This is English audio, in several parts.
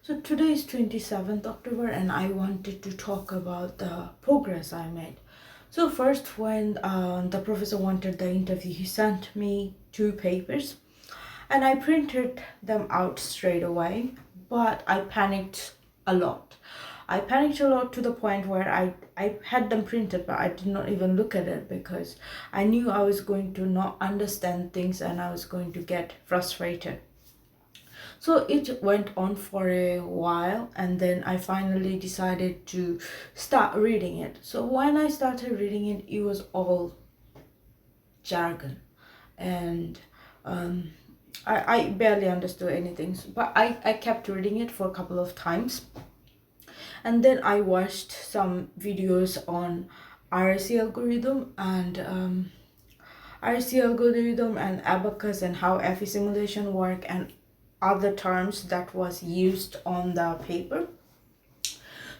So today is 27th October and I wanted to talk about the progress I made. So first, when the professor wanted the interview, he sent me two papers and I printed them out straight away, but I panicked a lot. I panicked a lot to the point where I had them printed, but I did not even look at it because I knew I was going to not understand things and I was going to get frustrated. So it went on for a while, and then I finally decided to start reading it. So when I started reading it, it was all jargon, and um, I barely understood anything. But I kept reading it for a couple of times, and then I watched some videos on RC algorithm and abacus and how FE simulation work and other terms that was used on the paper.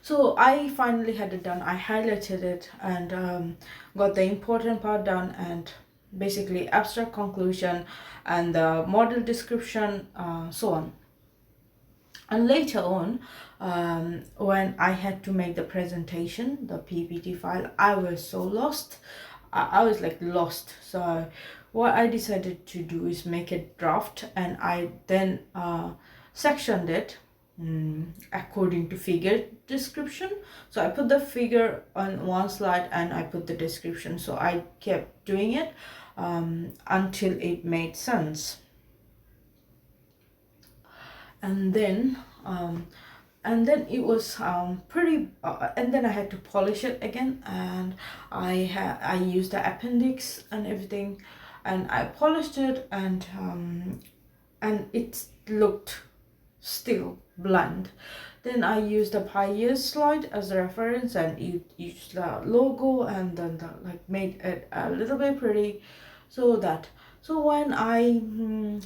So I finally had it done. I highlighted it and got the important part done, and basically abstract conclusion and the model description, so on. And later on, when I had to make the presentation, the PPT file, I was so lost. I was like lost. So what I decided to do is make a draft, and I then sectioned it according to figure description. So I put the figure on one slide and I put the description. So I kept doing it until it made sense. And then it was pretty and then I had to polish it again, and I used the appendix and everything, and I polished it, and it looked still bland. Then I used a Pioneers slide as a reference, and used the logo, and then made it a little bit pretty. So when I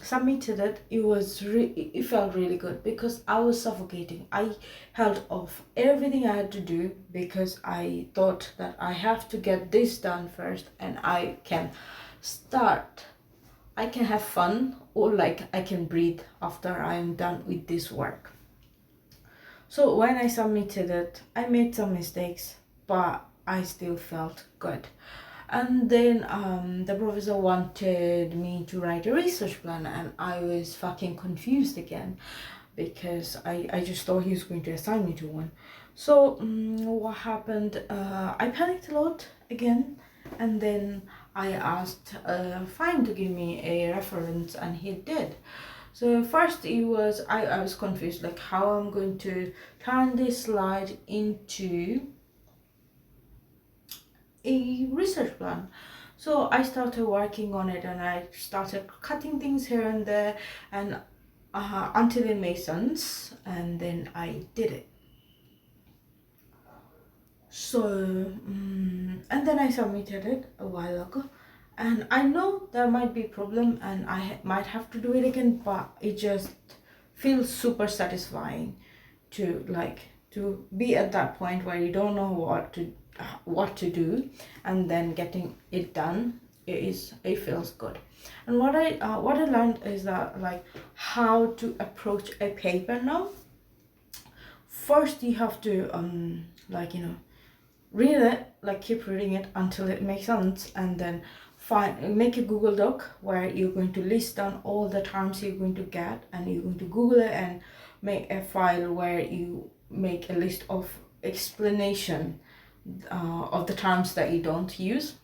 submitted it, it felt really good because I was suffocating. I held off everything I had to do because I thought that I have to get this done first, and I can have fun, or I can breathe after I'm done with this work. So when I submitted it, I made some mistakes, but I still felt good. And then the professor wanted me to write a research plan, and I was fucking confused again because I just thought he was going to assign me to one. So what happened, I panicked a lot again, and then I asked Fine to give me a reference, and he did. So first I was confused, like how I'm going to turn this slide into a research plan. So I started working on it, and I started cutting things here and there, and until it made sense, and then I did it. So and then I submitted it a while ago, and I know there might be a problem and I might have to do it again, but it just feels super satisfying to be at that point where you don't know what to do, and then getting it done. It feels good. And what I learned is that how to approach a paper now. First you have to read it, keep reading it until it makes sense, and then make a Google Doc where you're going to list down all the terms you're going to get, and you're going to Google it, and make a file where you make a list of explanation of the terms that you don't use,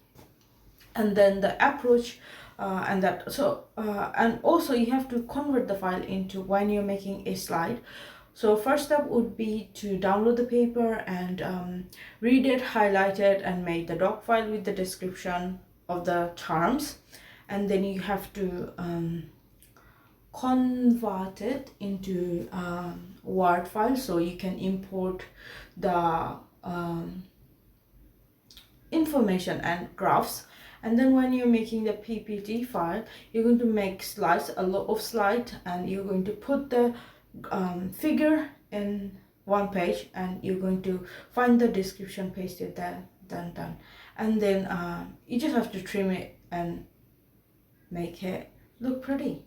and then the approach and also you have to convert the file into when you're making a slide. So first step would be to download the paper and read it, highlight it, and make the doc file with the description of the terms. And then you have to convert it into Word file, so you can import the information and graphs. And then when you're making the PPT file, you're going to make slides, a lot of slides, and you're going to put the figure in one page, and you're going to find the description, paste it there, done. And then you just have to trim it and make it look pretty.